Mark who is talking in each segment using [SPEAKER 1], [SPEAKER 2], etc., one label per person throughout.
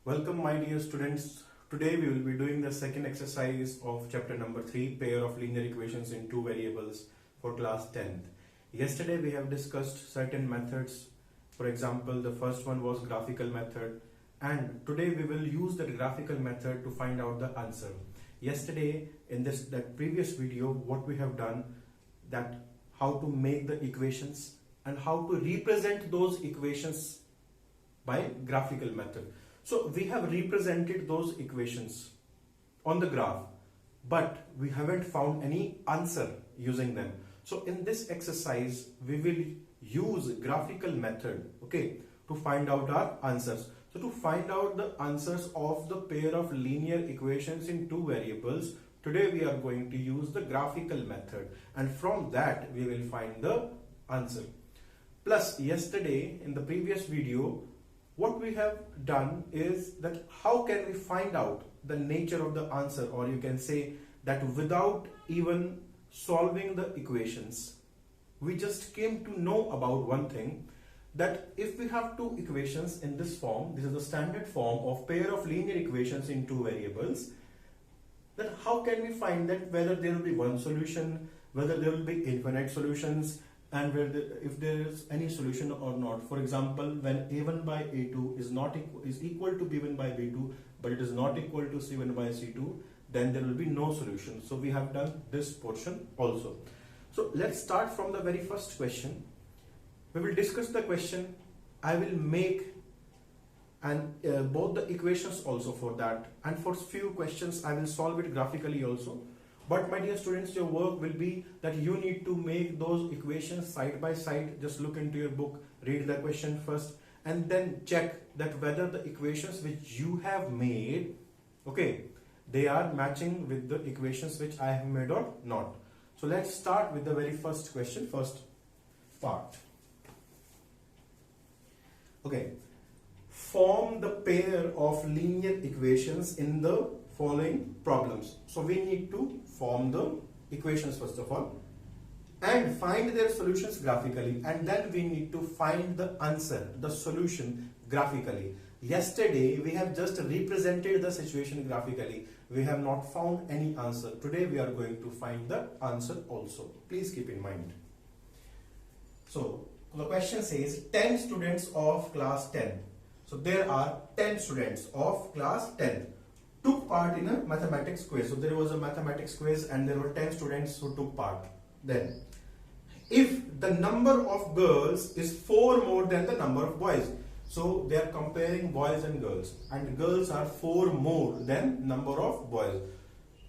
[SPEAKER 1] Welcome my dear students. Today we will be doing the second exercise of chapter number 3, pair of linear equations in two variables for class 10th. Yesterday we have discussed certain methods. For example, the first one was graphical method, and today we will use that graphical method to find out the answer. Yesterday in that previous video, what we have done, that how to make the equations and how to represent those equations by graphical method. So we have represented those equations on the graph, but we haven't found any answer using them. So in this exercise, we will use graphical method, okay, to find out our answers. So to find out the answers of the pair of linear equations in two variables, today we are going to use the graphical method, and from that we will find the answer. Plus, yesterday in the previous video, what we have done is that how can we find out the nature of the answer, or you can say that without even solving the equations, we just came to know about one thing, that if we have two equations in this form, this is the standard form of pair of linear equations in two variables, then how can we find that whether there will be one solution, whether there will be infinite solutions, and if there is any solution or not. For example, when a1 by a2 is equal to b1 by b2, but it is not equal to c1 by c2, then there will be no solution. So we have done this portion also. So let's start from the very first question. We will discuss the question. I will make both the equations also for that, and for few questions I will solve it graphically also. But my dear students, your work will be that you need to make those equations side by side. Just look into your book, read the question first, and then check that whether the equations which you have made, okay, they are matching with the equations which I have made or not. So let's start with the very first question, first part. Okay, form the pair of linear equations in the following problems. So we need to form the equations first of all and find their solutions graphically, and then we need to find the answer, the solution, graphically. Yesterday we have just represented the situation graphically. We have not found any answer. Today we are going to find the answer also. Please keep in mind. So the question says 10 students of class 10. So there are 10 students of class 10 took part in a mathematics quiz. So there was a mathematics quiz and there were 10 students who took part. Then, if the number of girls is 4 more than the number of boys, so they are comparing boys and girls are 4 more than number of boys.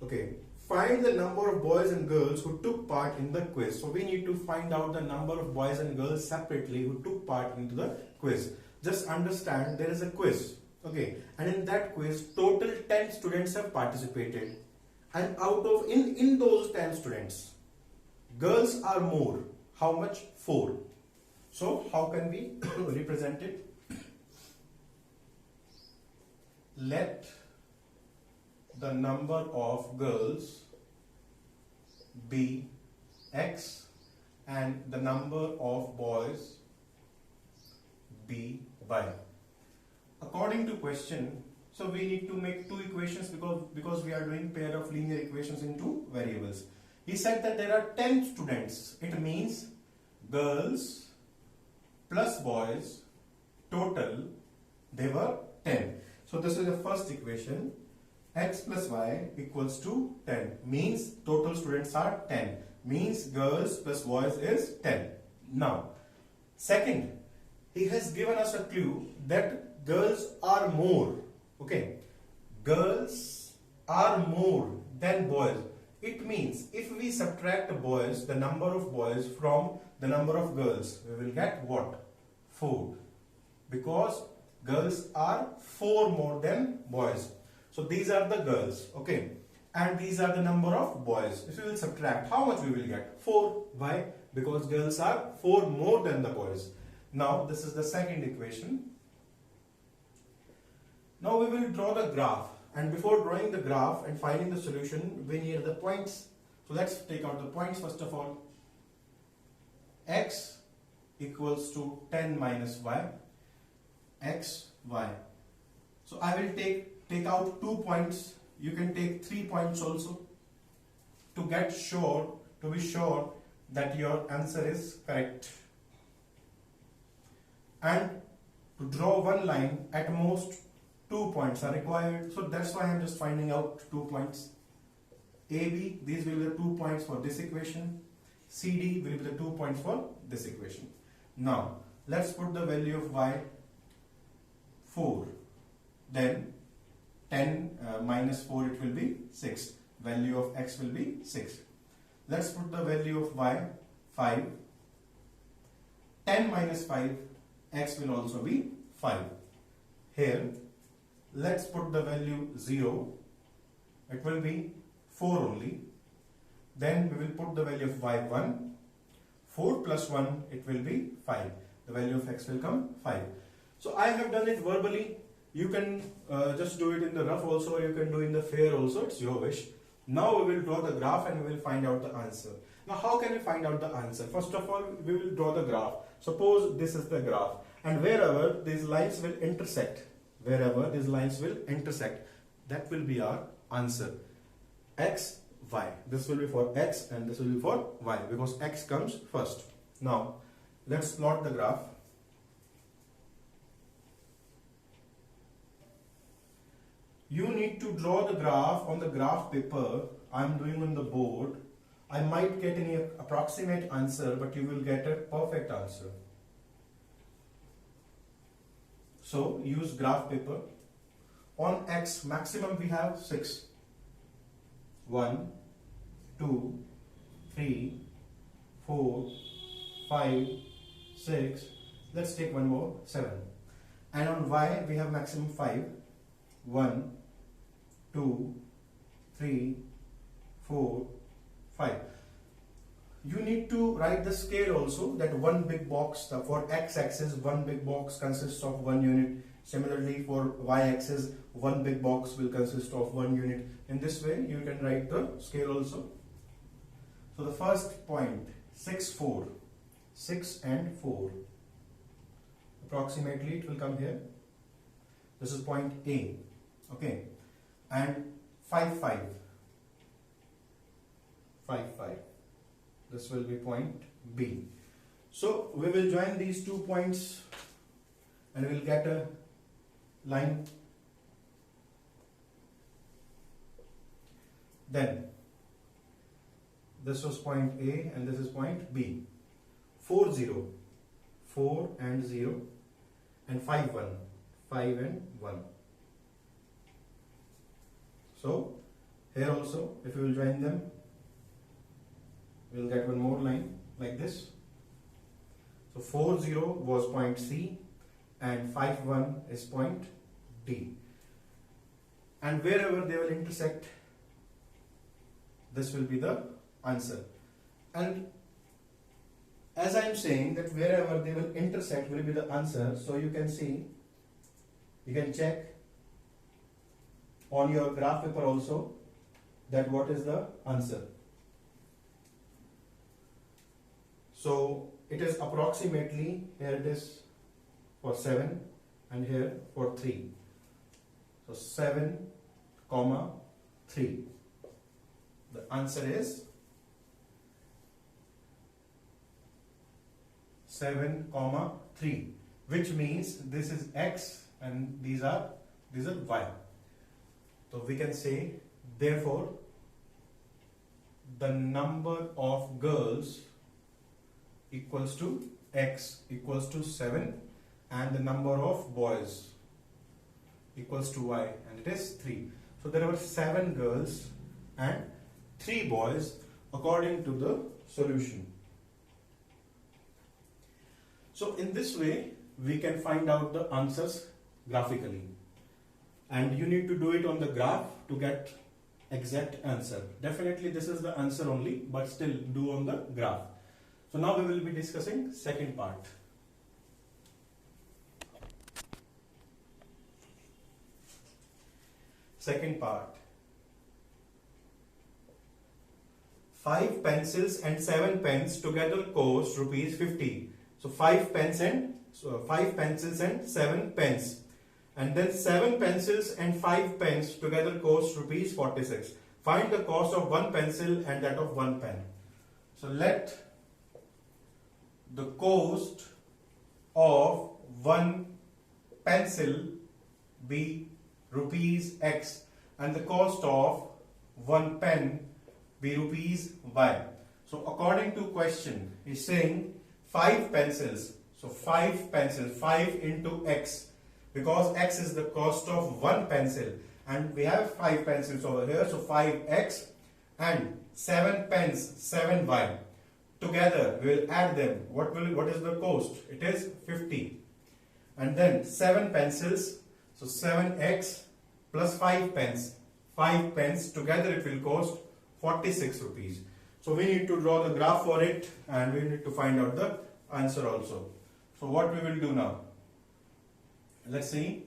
[SPEAKER 1] Okay, find the number of boys and girls who took part in the quiz. So we need to find out the number of boys and girls separately who took part into the quiz. Just understand there is a quiz. Okay, and in that quiz total 10 students have participated, and out of in those 10 students, girls are more. How much? 4. So how can we represent it? Let the number of girls be x and the number of boys be y. According to question, so we need to make two equations because we are doing pair of linear equations in two variables. He said that there are 10 students. It means girls plus boys, total, they were 10. So this is the first equation. X plus y equals to 10. Means total students are 10. Means girls plus boys is 10. Now, second, he has given us a clue that girls are more. Okay, girls are more than boys. It means if we subtract boys, the number of boys, from the number of girls, we will get what? 4. Because girls are 4 more than boys. So these are the girls, okay, and these are the number of boys. If we will subtract, how much we will get? 4. Why? Because girls are 4 more than the boys. Now this is the second equation. Now we will draw the graph, and before drawing the graph and finding the solution, we need the points. So let's take out the points first of all. X equals to 10 minus y, x, y. So I will take out 2 points. You can take 3 points also to be sure that your answer is correct. And to draw one line, at most 2 points are required. So that's why I'm just finding out 2 points. AB, these will be the 2 points for this equation. CD will be the 2 points for this equation. Now, let's put the value of y 4. Then 10 minus 4, it will be 6. Value of x will be 6. Let's put the value of y 5. 10 minus 5, x will also be 5. Here, let's put the value 0. It will be 4 only. Then we will put the value of y 1. 4 plus 1, it will be 5. The value of x will come 5. So I have done it verbally. You can just do it in the rough also, or you can do in the fair also. It's your wish. Now we will draw the graph and we will find out the answer. Now how can we find out the answer? First of all, we will draw the graph. Suppose this is the graph, and wherever these lines will intersect, that will be our answer. X, y. This will be for x and this will be for y, because x comes first. Now let's plot the graph. You need to draw the graph on the graph paper. I'm doing on the board. I might get any approximate answer, but you will get a perfect answer. So use graph paper. On x, maximum we have 6. 1, 2, 3, 4, 5, 6. Let's take one more, 7. And on y, we have maximum 5. 1, 2, 3, 4, 5. You need to write the scale also, that one big box for x-axis, one big box consists of 1 unit. Similarly for y-axis, one big box will consist of 1 unit. In this way you can write the scale also. So the first point, 6, 4. 6 and 4. Approximately it will come here. This is point A. Okay. And 5, 5. 5, 5. This will be point B. So we will join these 2 points and we will get a line. Then this was point A and this is point B. 4, 0. 4 and 0. And 5, 1. 5 and 1. So here also, if you will join them, we will get one more line like this. So 4, 0 was point C and 5, 1 is point D. And wherever they will intersect, this will be the answer. And as I am saying that wherever they will intersect will be the answer, so you can see, you can check on your graph paper also that what is the answer. So it is approximately, here it is for 7 and here for 3. So 7, 3. The answer is 7, 3, which means this is x and these are y. So we can say, therefore, the number of girls equals to x equals to 7 and the number of boys equals to y, and it is 3. So there were 7 girls and 3 boys according to the solution. So in this way we can find out the answers graphically, and you need to do it on the graph to get exact answer. Definitely this is the answer only, but still do on the graph. So now we will be discussing second part. Second part. 5 pencils and 7 pens together cost rupees 50. So 5 pencils and 7 pens. And then 7 pencils and 5 pens together cost rupees 46. Find the cost of one pencil and that of one pen. So let the cost of one pencil be rupees X and the cost of one pen be rupees Y. So according to question, is saying 5 pencils. So 5 pencils, 5 into X, because X is the cost of one pencil and we have 5 pencils over here. So 5X and 7 pens, 7Y. Together we will add them. What is the cost? It is 50. And then 7 pencils, so 7X plus 5 pens. 5 pens together it will cost 46 rupees. So we need to draw the graph for it and we need to find out the answer also. So what we will do now? Let's see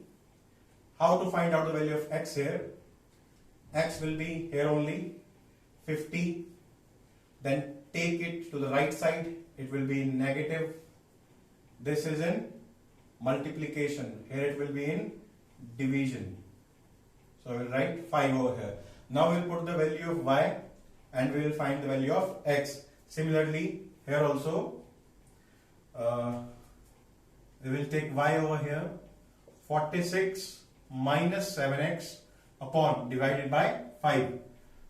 [SPEAKER 1] how to find out the value of X here. X will be here only 50. Then take it to the right side. It will be in negative. This is in multiplication. Here it will be in division. So we will write 5 over here. Now we will put the value of Y and we will find the value of X. Similarly, here also we will take Y over here. 46 minus 7X upon divided by 5.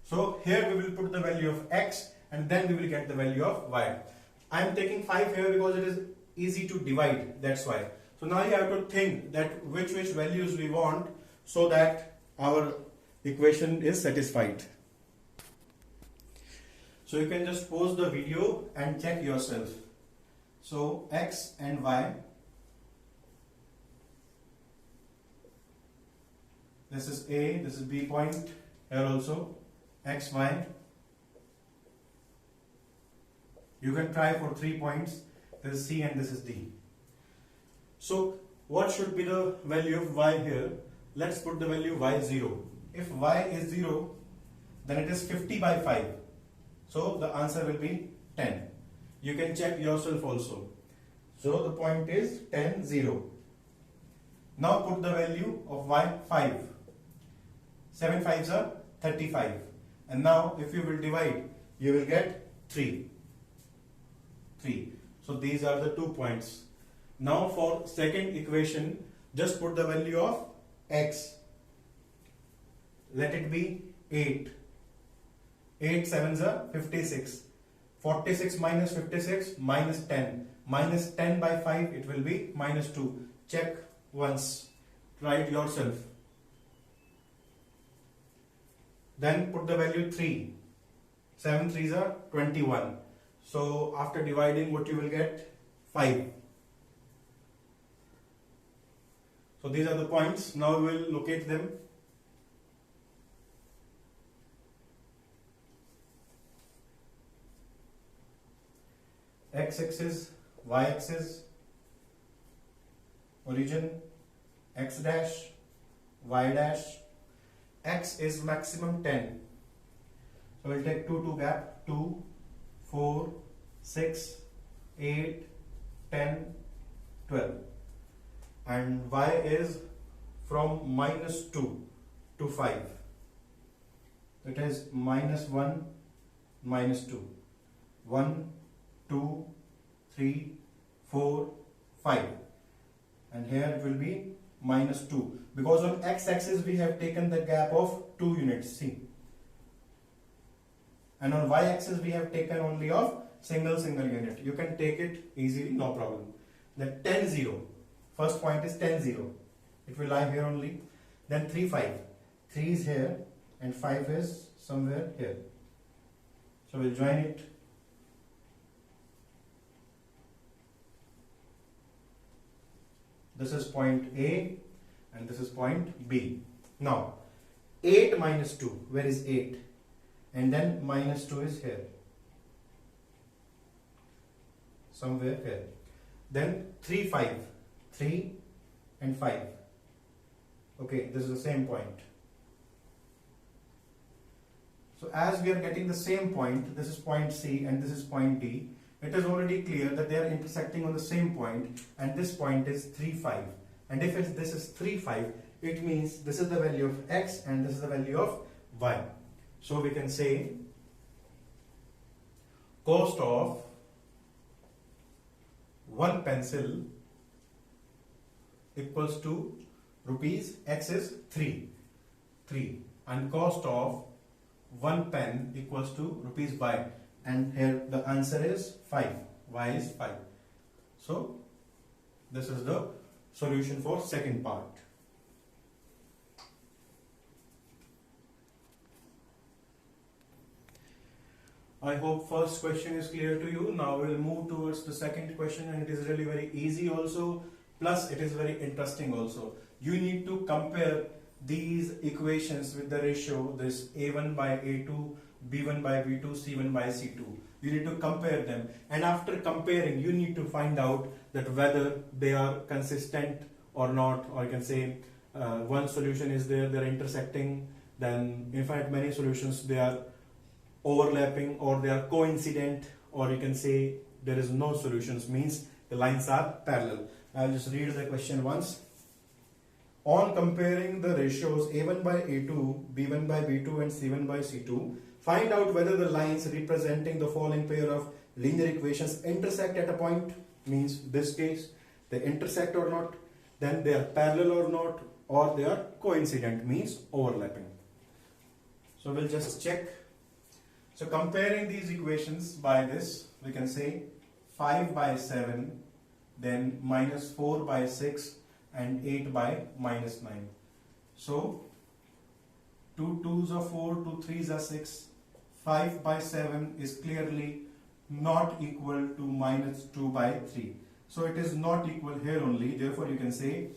[SPEAKER 1] So here we will put the value of X and then we will get the value of Y. I am taking 5 here because it is easy to divide, that's why. So now you have to think that which values we want so that our equation is satisfied. So you can just pause the video and check yourself. So X and Y. This is A, this is B point, here also X, Y. You can try for 3 points. This is C and this is D. So what should be the value of Y here? Let's put the value Y 0. If Y is 0, then it is 50 by 5. So the answer will be 10. You can check yourself also. So the point is 10, 0. Now put the value of Y 5. 7 5s are 35. And now if you will divide, you will get 3. 3. So these are the 2 points. Now for second equation, just put the value of X. Let it be 8. 8 7s are 56. 46 minus 56 minus 10. Minus 10 by 5 it will be minus 2. Check once. Try it yourself. Then put the value 3. 7 3s are 21. So after dividing, what you will get? 5. So these are the points. Now we will locate them. X-axis, Y-axis, origin, X dash, Y dash. X is maximum 10. So we'll take 2 2 gap, 2, 4, 6, 8, 10, 12. And Y is from minus 2 to 5. It is minus 1, minus 2. 1, 2, 3, 4, 5. And here it will be minus 2. Because on x-axis we have taken the gap of 2 units, see. And on y-axis we have taken only of single unit. You can take it easily, no problem. Then 10 0. First point is 10 0. It will lie here only. Then 3 5. 3 is here and 5 is somewhere here. So we'll join it. This is point A and this is point B. Now 8 minus 2. Where is 8? And then minus 2 is here. Somewhere here. Then 3 5. 3 and 5. Okay, this is the same point. So as we are getting the same point, this is point C and this is point D, it is already clear that they are intersecting on the same point, and this point is 3 5. And if this is 3, 5, it means this is the value of x and this is the value of y. So we can say cost of one pencil equals to rupees, x is 3, and cost of one pen equals to rupees y, and here the answer is 5, y is 5. So this is the solution for second part. I hope first question is clear to you. Now we'll move towards the second question, and it is really very easy also, plus it is very interesting also. You need to compare these equations with the ratio, this a1 by a2, b1 by b2, c1 by c2. You need to compare them, and after comparing you need to find out that whether they are consistent or not, or you can say one solution is there, they are intersecting, then in fact many solutions they are overlapping or they are coincident, or you can say there is no solutions, means the lines are parallel. I'll just read the question once. On comparing the ratios a1 by a2, b1 by b2 and c1 by c2, find out whether the lines representing the following pair of linear equations intersect at a point, means this case they intersect or not, then they are parallel or not, or they are coincident, means overlapping. So we'll just check. So comparing these equations by this, we can say 5 by 7, then minus 4 by 6 and 8 by minus 9. So 2 2s are 4, 2 3s are 6, 5 by 7 is clearly not equal to minus 2 by 3. So it is not equal here only, therefore you can say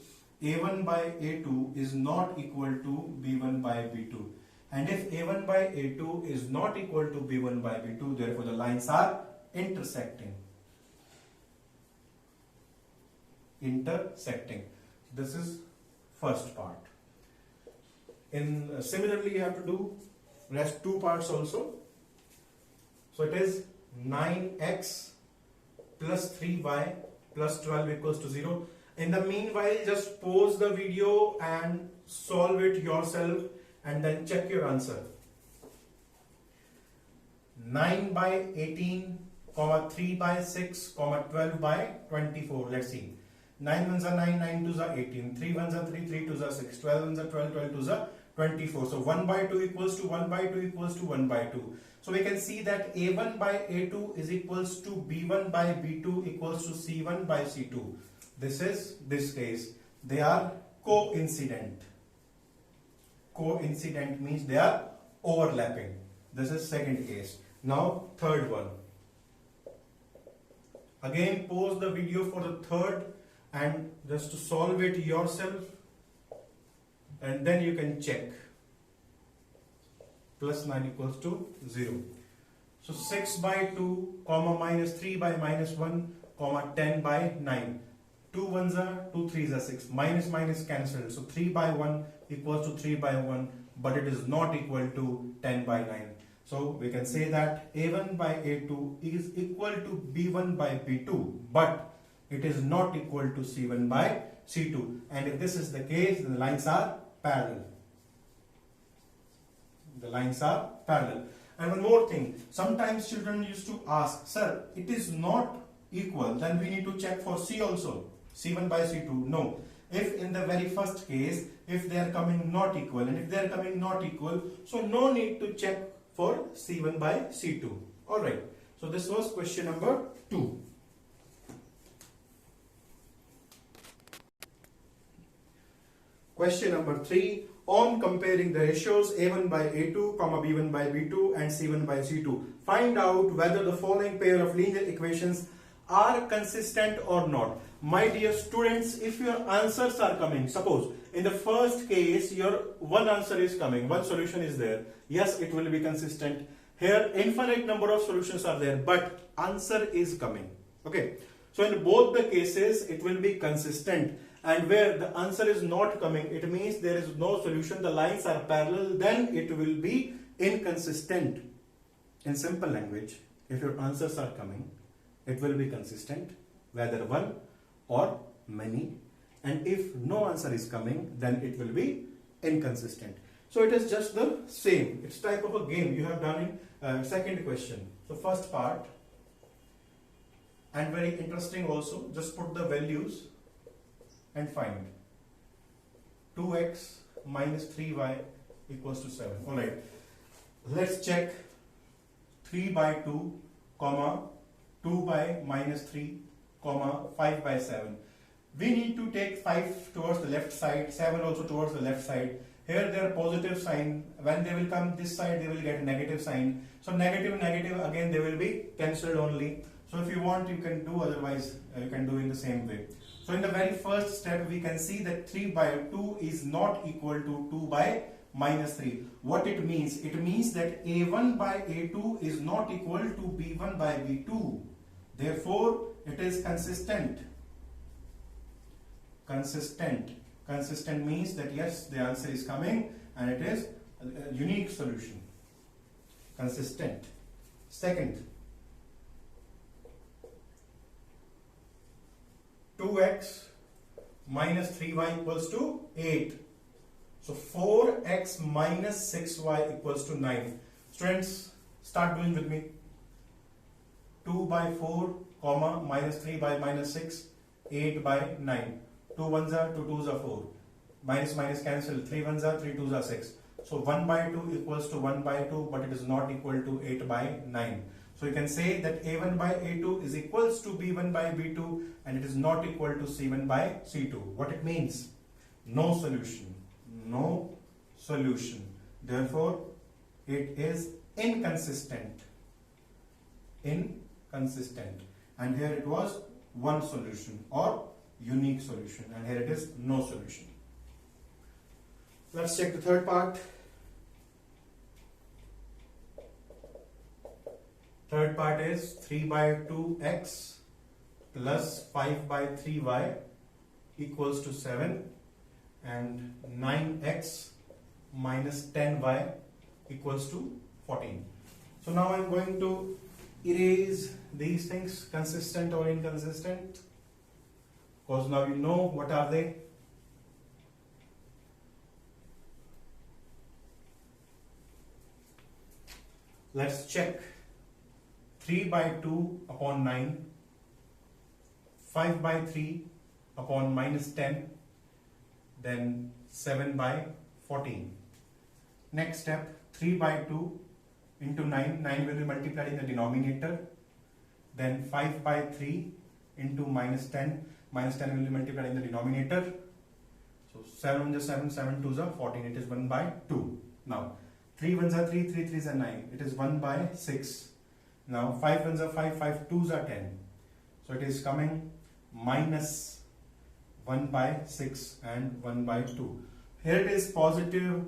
[SPEAKER 1] a1 by a2 is not equal to b1 by b2. And if a1 by a2 is not equal to b1 by b2, therefore the lines are intersecting. This is first part. Similarly you have to do rest two parts also. So it is 9x plus 3y plus 12 equals to 0. In the meanwhile, just pause the video and solve it yourself and then check your answer. 9 by 18, 3 by 6, 12 by 24. Let's see. 9 ones are 9, 9 twos are 18, 3 ones are 3, 3 twos are 6, 12 ones are 12, 12 twos are 24. So 1 by 2 equals to 1 by 2 equals to 1 by 2. So we can see that a1 by a2 is equals to b1 by b2 equals to c1 by c2. This is this case. They are coincident. Coincident means they are overlapping. This is second case. Now third one. Again pause the video for the third and just to solve it yourself, and then you can check. Plus 9 equals to 0. So 6 by 2, minus 3 by minus 1, 10 by 9. 2 ones are 2 3s are 6. Minus minus cancelled. So 3 by 1 equals to 3 by 1, but it is not equal to 10 by 9. So we can say that a1 by a2 is equal to b1 by b2, but it is not equal to c1 by c2. And if this is the case, then the lines are parallel. The lines are parallel. And one more thing, sometimes children used to ask, sir, it is not equal, then we need to check for c also, c1 by c2. No, if in the very first case, if they are coming not equal, and if they are coming not equal, so no need to check for c1 by c2. Alright, so this was question number 2. Question number 3. On comparing the ratios a1 by a2, b1 by b2 and c1 by c2, find out whether the following pair of linear equations are consistent or not. My dear students, if your answers are coming, suppose in the first case your one answer is coming, one solution is there, yes, it will be consistent. Here infinite number of solutions are there, but answer is coming. Okay, so in both the cases it will be consistent. And where the answer is not coming, it means there is no solution, the lines are parallel, then it will be inconsistent. In simple language, if your answers are coming, it will be consistent, whether one or many. and if no answer is coming, then it will be inconsistent. So it is just the same. It's type of a game you have done in second question. So first part, and very interesting also, just put the values and find 2x minus 3y equals to 7. Alright, let's check 3 by 2, comma 2 by minus 3, comma 5 by 7. We need to take 5 towards the left side, 7 also towards the left side. Here they are positive sign. When they will come this side, they will get a negative sign. So negative, negative, again they will be cancelled only. So if you want, you can do, otherwise you can do in the same way. So in the very first step, we can see that 3 by 2 is not equal to 2 by minus 3. What it means? It means that A1 by A2 is not equal to B1 by B2. Therefore, it is consistent. Consistent means that yes, the answer is coming and it is a unique solution. Consistent. Second, 2x minus 3y equals to 8. So 4x minus 6y equals to 9. Students, start doing with me. 2 by 4, comma, minus 3 by minus 6, 8 by 9. 2 ones are 2 twos are 4. Minus minus cancel. 3 ones are 3 twos are 6. So 1 by 2 equals to 1 by 2, but it is not equal to 8 by 9. So you can say that A1 by A2 is equals to B1 by B2 and it is not equal to C1 by C2. What it means? No solution. No solution. Therefore, it is inconsistent. Inconsistent. And here it was one solution or unique solution, and here it is no solution. Let's check the third part. Third part is 3 by 2x plus 5 by 3y equals to 7 and 9x minus 10y equals to 14. So now I'm going to erase these things, consistent or inconsistent, because now you know what are they. Let's check. 3 by 2 upon 9, 5 by 3 upon minus 10, then 7 by 14. Next step, 3 by 2 into 9, 9 will be multiplied in the denominator, then 5 by 3 into minus 10 will be multiplied in the denominator. So 7 is 7, 7 2s are 14, it is 1 by 2. Now 3 1s are 3, 3 3s are 9, it is 1 by 6. Now 5 1s are 5, 5 2s are 10. So it is coming minus 1 by 6 and 1 by 2. Here it is positive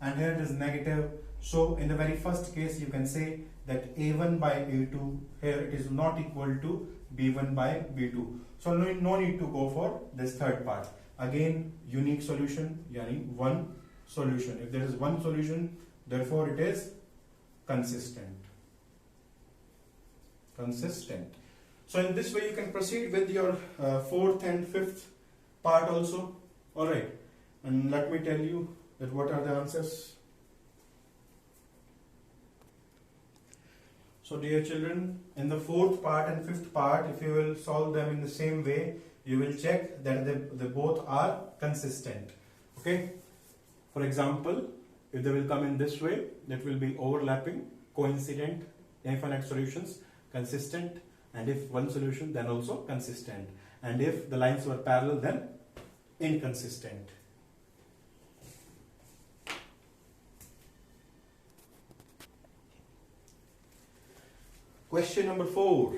[SPEAKER 1] and here it is negative. So in the very first case you can say that A1 by A2, here it is not equal to B1 by B2. So no need to go for this third part. Again, unique solution, yani one solution. If there is one solution, therefore it is consistent. Consistent. So in this way you can proceed with your fourth and fifth part also. Alright, and let me tell you that what are the answers. So dear children, in the fourth part and fifth part, if you will solve them in the same way, you will check that they both are consistent. Okay. For example, if they will come in this way, that will be overlapping, coincident, infinite solutions, consistent, and if one solution, then also consistent. And if the lines were parallel, then inconsistent. Question number 4.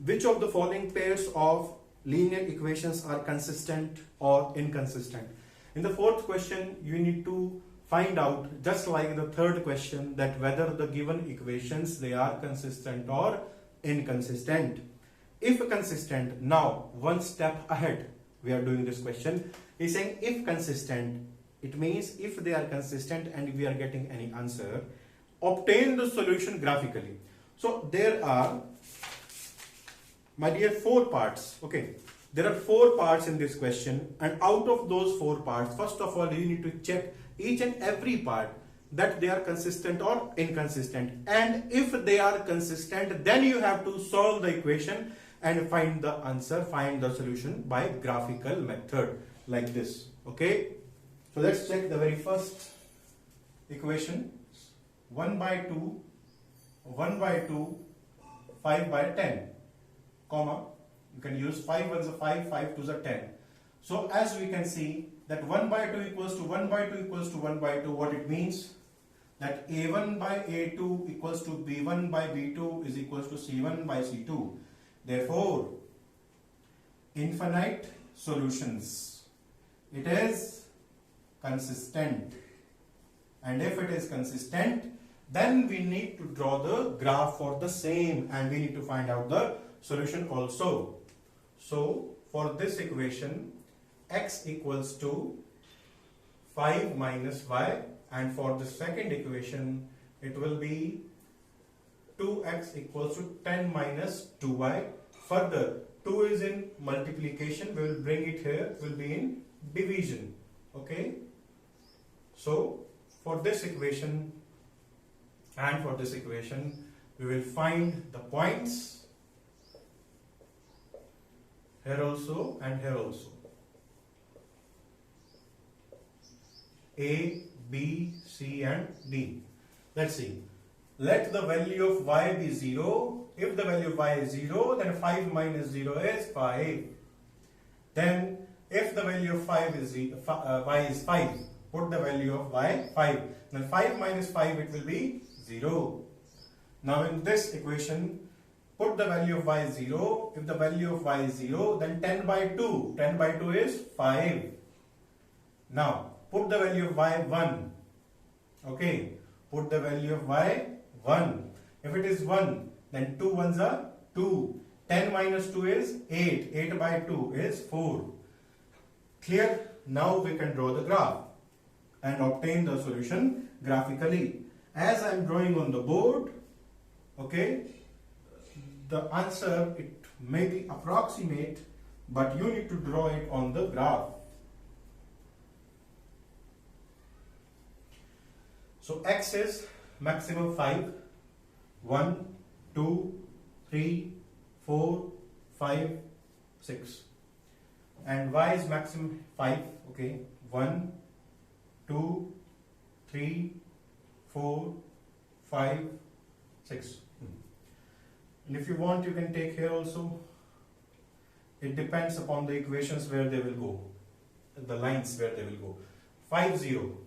[SPEAKER 1] Which of the following pairs of linear equations are consistent or inconsistent? In the fourth question, you need to find out, just like the third question, that whether the given equations, they are consistent or inconsistent. If consistent, now one step ahead, we are doing this question. He's saying if consistent, it means if they are consistent and we are getting any answer, obtain the solution graphically. So there are, my dear, 4 parts. Okay, There are 4 parts in this question, and out of those 4 parts, first of all, you need to check each and every part that they are consistent or inconsistent. And if they are consistent, then you have to solve the equation and find the answer, find the solution by graphical method like this. Okay, so let's check the very first equation. 1 by 2, 1 by 2, 5 by 10, comma, you can use 5 ones are 5, 5 twos are 10. So as we can see that 1 by 2 equals to 1 by 2 equals to 1 by 2, what it means? That A1 by A2 equals to B1 by B2 is equals to C1 by C2. Therefore, infinite solutions. It is consistent. And if it is consistent, then we need to draw the graph for the same, and we need to find out the solution also. So, for this equation, x equals to 5 minus y, and for the second equation, it will be 2x equals to 10 minus 2y. Further, 2 is in multiplication, we will bring it here, will be in division. Okay. So, for this equation and for this equation, we will find the points here also and here also. A, B, C and D. Let's see. Let the value of y be 0. If the value of y is 0, then 5 minus 0 is 5. Then if the value of 5 is y is 5, put the value of y 5. Then 5 minus 5, it will be 0. Now in this equation, put the value of y is 0. If the value of y is 0, then 10 by 2. 10 by 2 is 5. Now put the value of y 1. Okay. Put the value of y 1. If it is 1, then 2 ones are 2. 10 minus 2 is 8. 8 by 2 is 4. Clear? Now we can draw the graph and obtain the solution graphically. As I am drawing on the board, okay, the answer, it may be approximate, but you need to draw it on the graph. So x is maximum 5, 1, 2, 3, 4, 5, 6. And y is maximum 5, okay, 1, 2, 3, 4, 5, 6. And if you want, you can take here also. It depends upon the equations where they will go, the lines where they will go. 5, 0,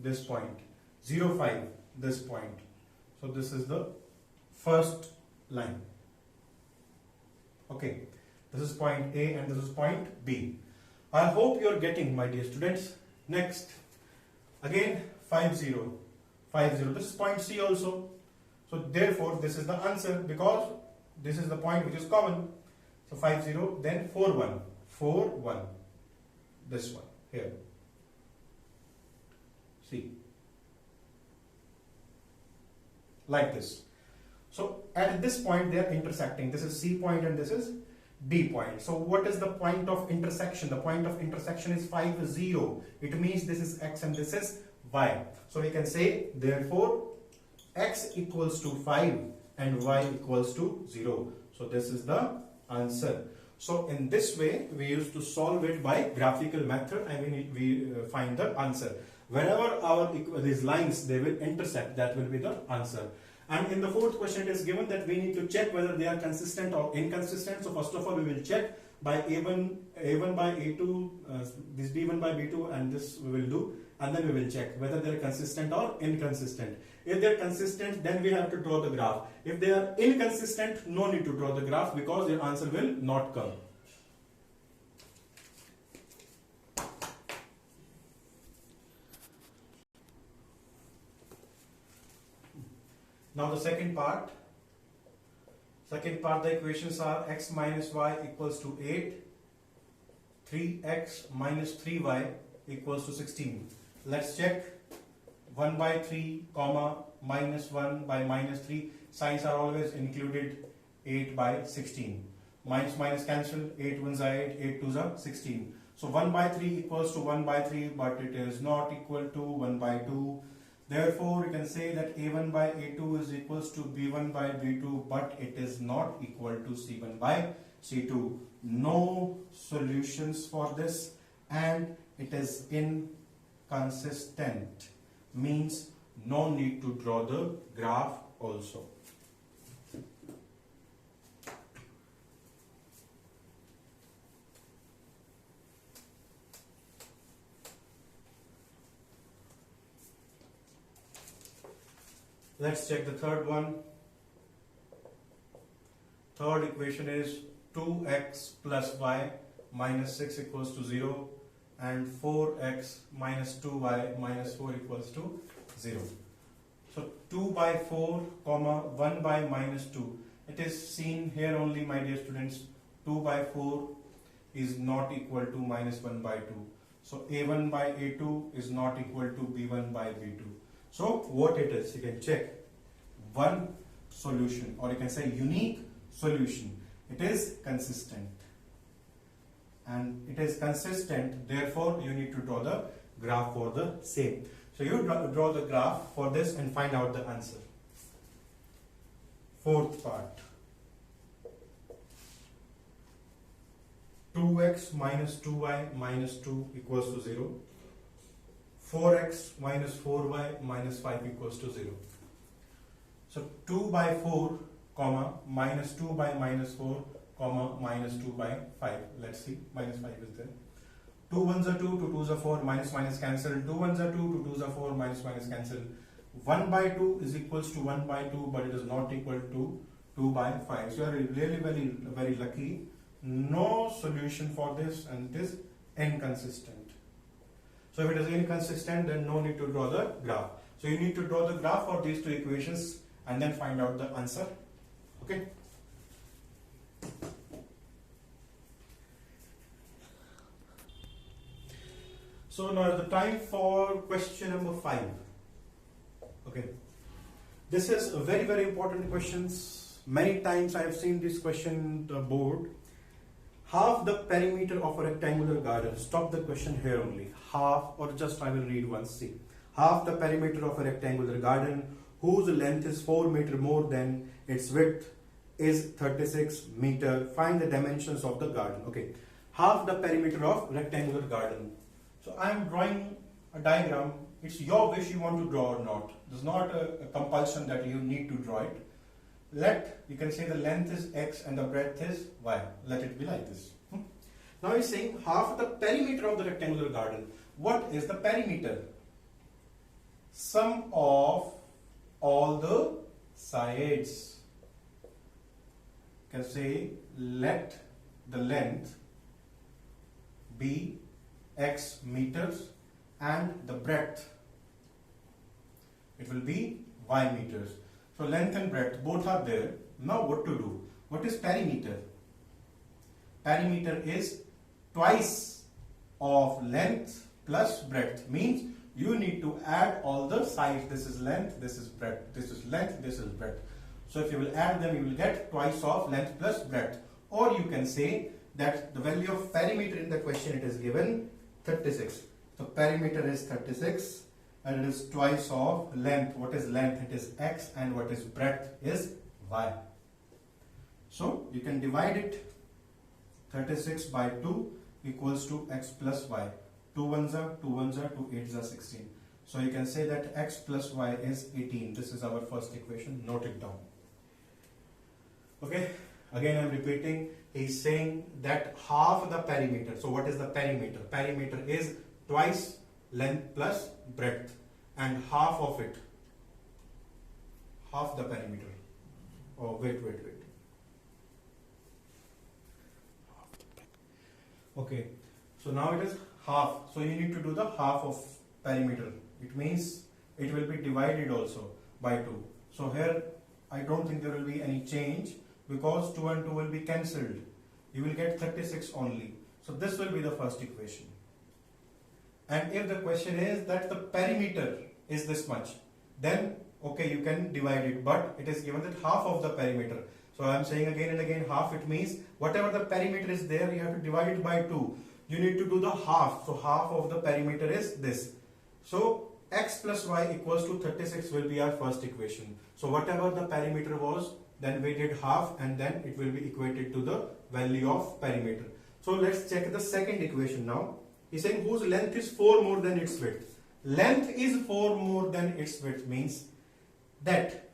[SPEAKER 1] this point. 0, 5, this point. So this is the first line. Okay, this is point A and this is point B. I hope you are getting, my dear students. Next, again 5, 0, 5, 0. This is point C also. So therefore, this is the answer because this is the point which is common. So 5, 0, then 4, 1, 4, 1. This one here. See. Like this. So at this point they are intersecting. This is C point and this is D point. So what is the point of intersection? The point of intersection is 5, 0. It means this is x and this is y. So we can say therefore x equals to 5 and y equals to 0. So this is the answer. So in this way we used to solve it by graphical method and we find the answer. Wherever these lines they will intersect, that will be the answer. And in the fourth question it is given that we need to check whether they are consistent or inconsistent. So first of all we will check by A1 by A2, this B1 by B2, and this we will do, and then we will check whether they are consistent or inconsistent. If they are consistent, then we have to draw the graph. If they are inconsistent, no need to draw the graph because your answer will not come. Now the second part, the equations are x minus y equals to 8, 3x minus 3y equals to 16. Let's check. 1 by 3, comma, minus 1 by minus 3. Signs are always included. 8 by 16. minus minus cancel, 8 ones are 8, 8 twos are 16. So 1 by 3 equals to 1 by 3, but it is not equal to 1 by 2. Therefore, you can say that A1 by A2 is equals to B1 by B2, but it is not equal to C1 by C2. No solutions for this, and it is inconsistent. Means no need to draw the graph also. Let's check the third one. Third equation is 2x plus y minus 6 equals to 0 and 4x minus 2y minus 4 equals to 0. So 2 by 4 comma 1 by minus 2. It is seen here only, my dear students. 2 by 4 is not equal to minus 1 by 2. So A1 by A2 is not equal to B1 by B2. So what it is, you can check. One solution, or you can say unique solution. It is consistent. And it is consistent, therefore you need to draw the graph for the same. So you draw the graph for this and find out the answer. Fourth part. 2x minus 2y minus 2 equals to 0. 4x minus 4y minus 5 equals to 0. So 2 by 4 comma minus 2 by minus 4 comma minus 2 by 5. Let's see, minus 5 is there. 2 ones are 2, 2 twos are 4, minus minus cancel. 2 ones are 2, 2 twos are 4, minus minus cancel. 1 by 2 is equals to 1 by 2, but it is not equal to 2 by 5. So you are really very lucky. No solution for this, and it is inconsistent. So if it is inconsistent, then no need to draw the graph. So you need to draw the graph for these two equations and then find out the answer. Okay. So now the time for question number 5. Okay. This is a very important questions. Many times I have seen this question on the board. Half the perimeter of a rectangular garden. Stop the question here only. Half, or just I will read once. See. Half the perimeter of a rectangular garden whose length is 4 meters more than its width is 36 meters. Find the dimensions of the garden. Okay. Half the perimeter of rectangular garden. So I am drawing a diagram. It's your wish you want to draw or not. There's not a compulsion that you need to draw it. You can say the length is x and the breadth is y. Let it be like this. Now he's saying half the perimeter of the rectangular garden. What is the perimeter? Sum of all the sides. You can say let the length be x meters and the breadth, it will be y meters. So length and breadth both are there. Now what to do? What is perimeter? Perimeter is twice of length plus breadth. Means you need to add all the sides. This is length, this is breadth, this is length, this is breadth. So if you will add them, you will get twice of length plus breadth. Or you can say that the value of perimeter in the question, it is given 36. So perimeter is 36 and it is twice of length. What is length? It is x, and what is breadth is y. So you can divide it. 36 by 2 equals to x plus y. 2 ones are 2 ones are 2 8s are 16. So you can say that x plus y is 18. This is our first equation. Note it down. Okay. Again I am repeating. He is saying that half the perimeter. So what is the perimeter? Perimeter is twice length plus breadth, and half of it, half the perimeter. Oh, wait. Okay, so now it is half. So you need to do the half of perimeter. It means it will be divided also by 2. So here I don't think there will be any change, because 2 and 2 will be cancelled. You will get 36 only. So this will be the first equation. And if the question is that the perimeter is this much, then okay, you can divide it, but it is given that half of the perimeter. So I am saying again and again half, it means whatever the perimeter is there, you have to divide it by 2. You need to do the half. So half of the perimeter is this. So x plus y equals to 36 will be our first equation. So whatever the perimeter was, then we did half and then it will be equated to the value of perimeter. So let's check the second equation now. He's saying whose length is 4 more than its width. Length is 4 more than its width means that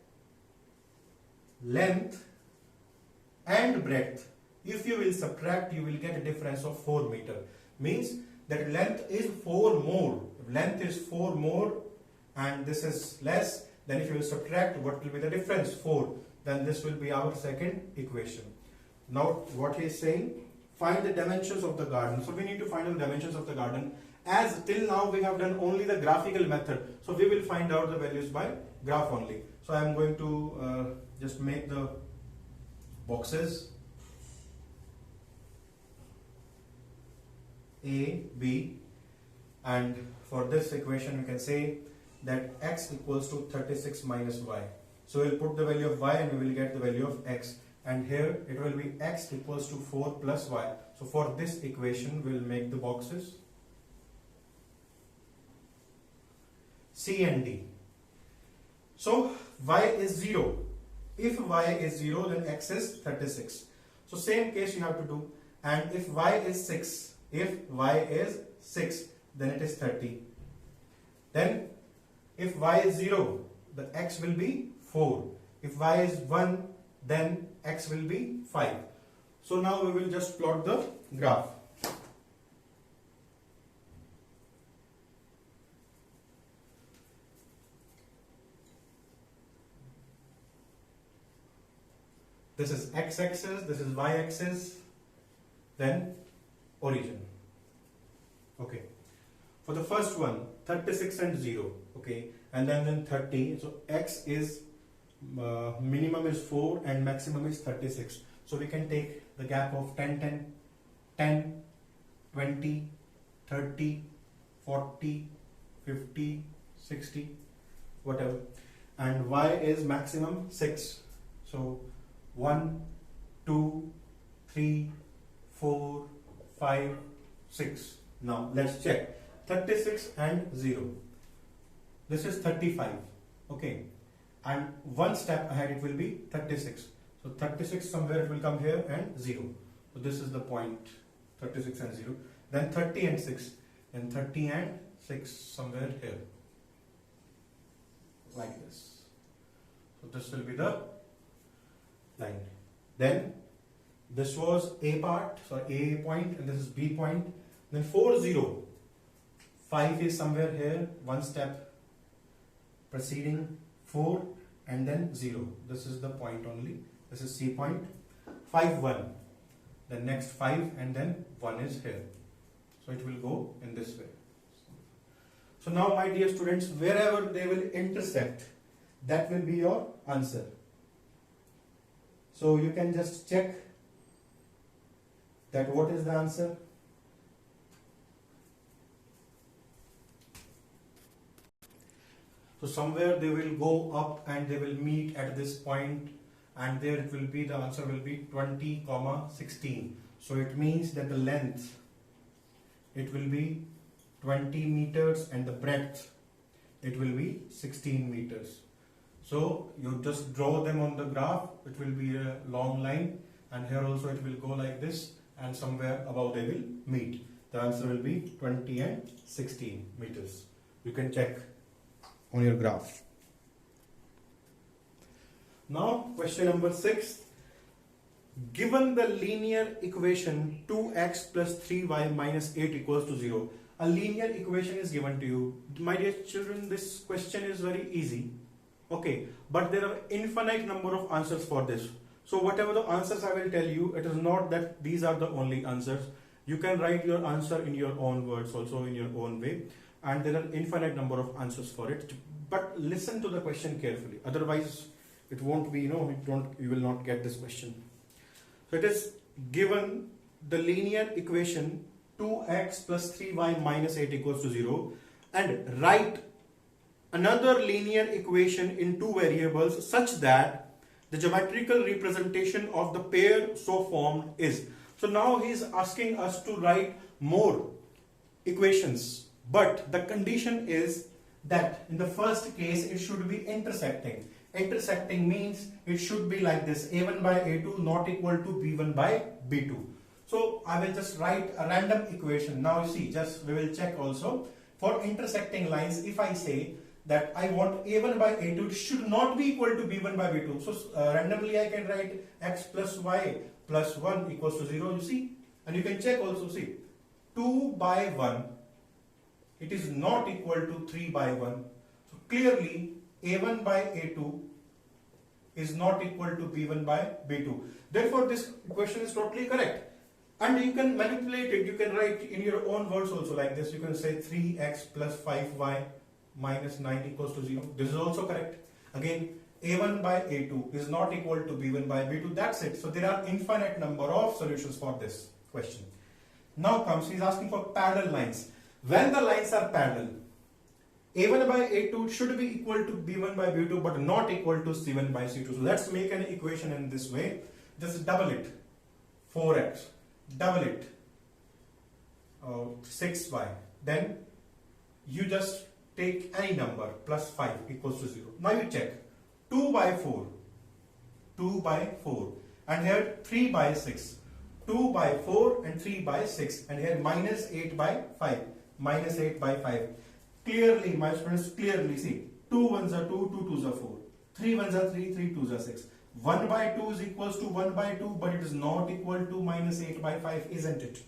[SPEAKER 1] length and breadth, if you will subtract, you will get a difference of 4 meter. Means that length is 4 more. If length is 4 more and this is less, then if you will subtract, what will be the difference? 4. Then this will be our second equation. Now what he is saying, find the dimensions of the garden. So we need to find the dimensions of the garden. As till now we have done only the graphical method. So we will find out the values by graph only. So I am going to just make the boxes A, B, and for this equation we can say that x equals to 36 minus y. So we'll put the value of y and we will get the value of x, and here it will be x equals to 4 plus y. So for this equation we'll make the boxes C and D. So y is 0. If y is 0, then x is 36. So same case you have to do. And if y is 6, then it is 30. Then if y is 0, the x will be 4. If y is 1, then x will be 5. So now we will just plot the graph. This is x-axis, this is y-axis, then origin. Okay. For the first one, 36 and 0. Okay. And then 30. So x is minimum is 4 and maximum is 36. So we can take the gap of 10, 10, 10, 20, 30, 40, 50, 60, whatever. And y is maximum 6. So 1, 2, 3, 4, 5, 6. Now let's check 36 and 0. This is 35. Okay. And one step ahead it will be 36. So 36 somewhere it will come here and 0. So this is the point 36 and 0. Then 30 and 6. And 30 and 6 somewhere here. Like this. So this will be the line. Then this was A part, so A point, and this is B point. Then 4, 0. 5 is somewhere here, one step preceding 4 and then 0. This is the point only. This is C point. 5, 1. The next 5 and then 1 is here. So it will go in this way. So now my dear students, wherever they will intersect, that will be your answer. So you can just check that what is the answer. So somewhere they will go up and they will meet at this point, and there it will be, the answer will be 20, 16. So it means that the length, it will be 20 meters and the breadth, it will be 16 meters. So you just draw them on the graph. It will be a long line, and here also it will go like this, and somewhere above they will meet. The answer will be 20 and 16 meters. You can check on your graph. Now question number 6. Given the linear equation 2x plus 3y minus 8 equals to 0. A linear equation is given to you. My dear children, this question is very easy. Okay, but there are infinite number of answers for this. So whatever the answers I will tell you, it is not that these are the only answers. You can write your answer in your own words, also in your own way, and there are infinite number of answers for it. But listen to the question carefully. Otherwise, it won't be, you will not get this question. So it is given the linear equation 2x plus 3y minus 8 equals to 0, and write another linear equation in two variables such that the geometrical representation of the pair so formed is. So now he is asking us to write more equations, but the condition is that in the first case it should be intersecting. Intersecting means it should be like this: a1 by a2 not equal to b1 by b2. So I will just write a random equation. Now you see, just we will check also for intersecting lines. If I say that I want a1 by a2, it should not be equal to b1 by b2. So randomly I can write x plus y plus 1 equals to 0, you see. And you can check also, see, 2 by 1, it is not equal to 3 by 1. So clearly a1 by a2 is not equal to b1 by b2. Therefore this equation is totally correct. And you can manipulate it, you can write in your own words also like this. You can say 3x plus 5y minus 9 equals to 0. This is also correct. Again, a1 by a2 is not equal to b1 by b2. That's it. So there are infinite number of solutions for this question. Now comes, he's asking for parallel lines. When the lines are parallel, a1 by a2 should be equal to b1 by b2 but not equal to c1 by c2. So let's make an equation in this way. Just double it, 4x, double it, 6y. Then you just take any number plus 5 equals to 0. Now you check 2 by 4, 2 by 4, and here 3 by 6, 2 by 4 and 3 by 6, and here minus 8 by 5, minus 8 by 5. Clearly, my students, clearly see, 2 ones are 2, 2 twos are 4, 3 ones are 3, 3 twos are 6. 1 by 2 is equals to 1 by 2, but it is not equal to minus 8 by 5, isn't it?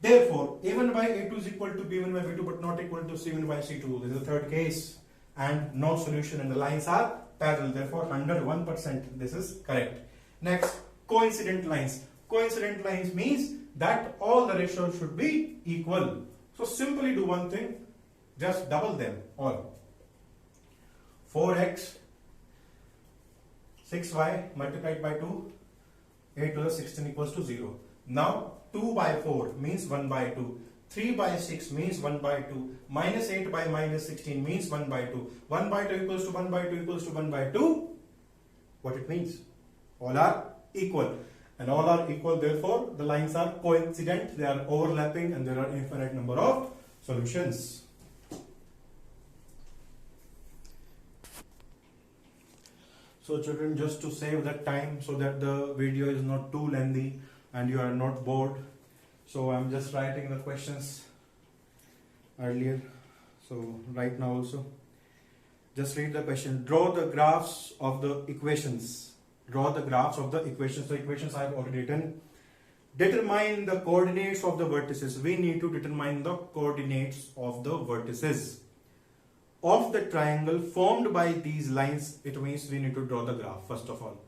[SPEAKER 1] Therefore, a1 by a2 is equal to b1 by b2 but not equal to c1 by c2. This is the third case, and no solution, and the lines are parallel. Therefore, 101% this is correct. Next, coincident lines. Coincident lines means that all the ratios should be equal. So simply do one thing, just double them all. 4x 6y multiplied by 2, 8 to the 16 equals to 0. Now 2 by 4 means 1 by 2, 3 by 6 means 1 by 2, minus 8 by minus 16 means 1 by 2. 1 by 2 equals to 1 by 2 equals to 1 by 2. What it means? All are equal. And all are equal, therefore the lines are coincident, they are overlapping, and there are infinite number of solutions. So children, just to save that time so that the video is not too lengthy and you are not bored, so I'm just writing the questions earlier. So right now also, just read the question. Draw the graphs of the equations. Draw the graphs of the equations. The equations I have already written. Determine the coordinates of the vertices. We need to determine the coordinates of the vertices of the triangle formed by these lines. It means we need to draw the graph first of all,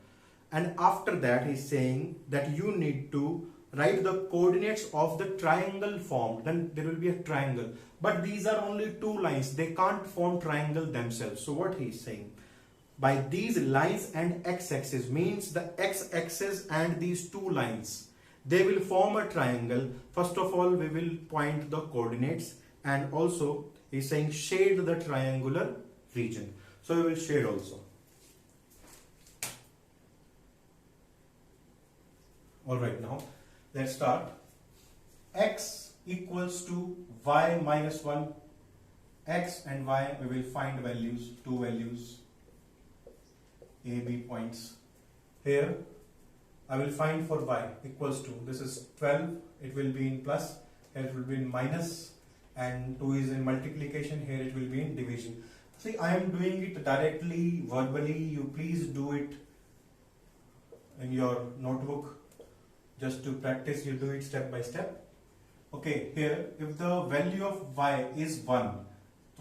[SPEAKER 1] and after that he's saying that you need to write the coordinates of the triangle formed. Then there will be a triangle, but these are only two lines, they can't form triangle themselves. So what he's saying, by these lines and x-axis means the x-axis and these two lines, they will form a triangle. First of all we will point the coordinates, and also he's saying shade the triangular region. So we will shade also. Alright, now let's start. X equals to y minus 1. X and y, we will find values, two values, A, B points. Here I will find for y equals to, this is 12, it will be in plus, here it will be in minus, and 2 is in multiplication, here it will be in division. See, I am doing it directly, verbally. You please do it in your notebook. Just to practice, you do it step by step. Okay, here if the value of y is 1,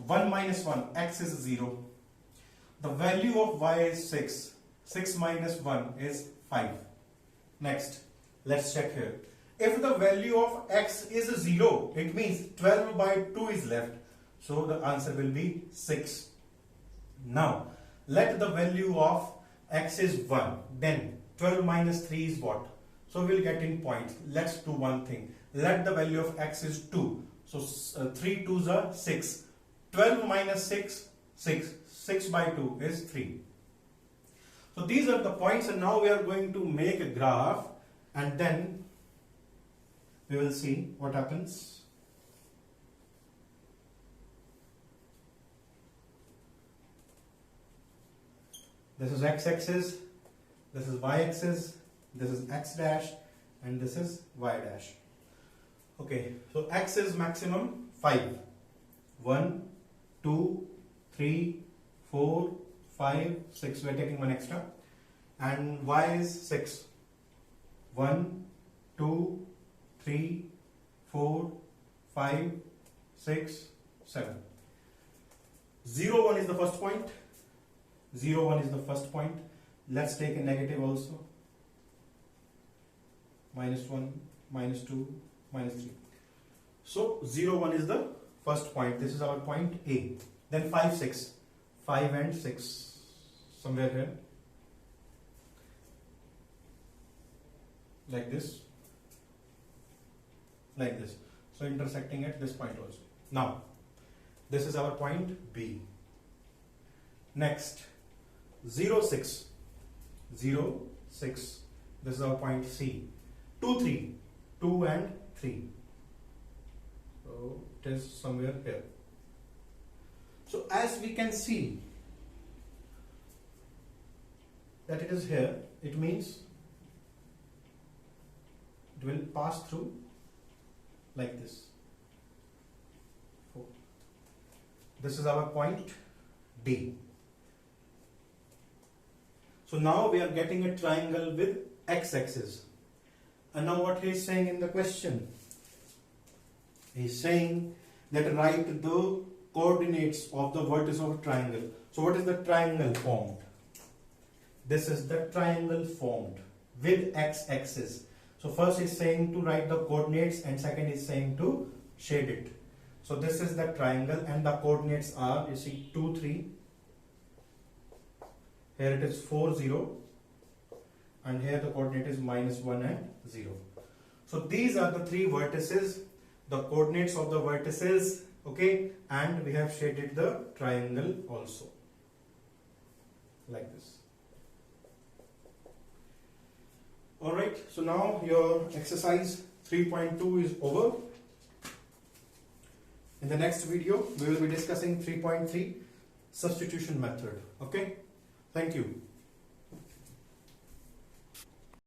[SPEAKER 1] 1 minus 1, x is 0. The value of y is 6, 6 minus 1 is 5. Next, let's check here. If the value of x is 0, it means 12 by 2 is left. So the answer will be 6. Now, let the value of x is 1. Then 12 minus 3 is what? So we'll get in points. Let's do one thing. Let the value of x is 2. So 3 2s are 6. 12 minus 6, 6. 6 by 2 is 3. So these are the points, and now we are going to make a graph, and then we will see what happens. This is x-axis, this is y-axis, this is x dash, and this is y dash. Okay, so x is maximum 5. 1, 2, 3, 4, 5, 6. We are taking one extra. And y is 6. 1, 2, 3, 4, 5, 6, 7. 0, 1 is the first point. 0, 1 is the first point. Let's take a negative also. -1, -2, -3. So 0, 1 is the first point. This is our point A. Then 5, 6. 5 and 6. Somewhere here. Like this. Like this. So intersecting at this point also. Now, this is our point B. Next, 0, 6. 0, 6. This is our point C. 2, 3. 2 and 3. So it is somewhere here. So as we can see that it is here, it means it will pass through like this. This is our point D. So now we are getting a triangle with x-axis. And now what he is saying in the question? He is saying that write the coordinates of the vertex of a triangle. So what is the triangle formed? This is the triangle formed with x-axis. So first is saying to write the coordinates, and second is saying to shade it. So this is the triangle, and the coordinates are, you see, 2, 3. Here it is 4, 0. And here the coordinate is -1 and 0. So these are the three vertices, the coordinates of the vertices, okay, and we have shaded the triangle also, like this. Alright, so now your exercise 3.2 is over. In the next video, we will be discussing 3.3 substitution method. Okay, thank you.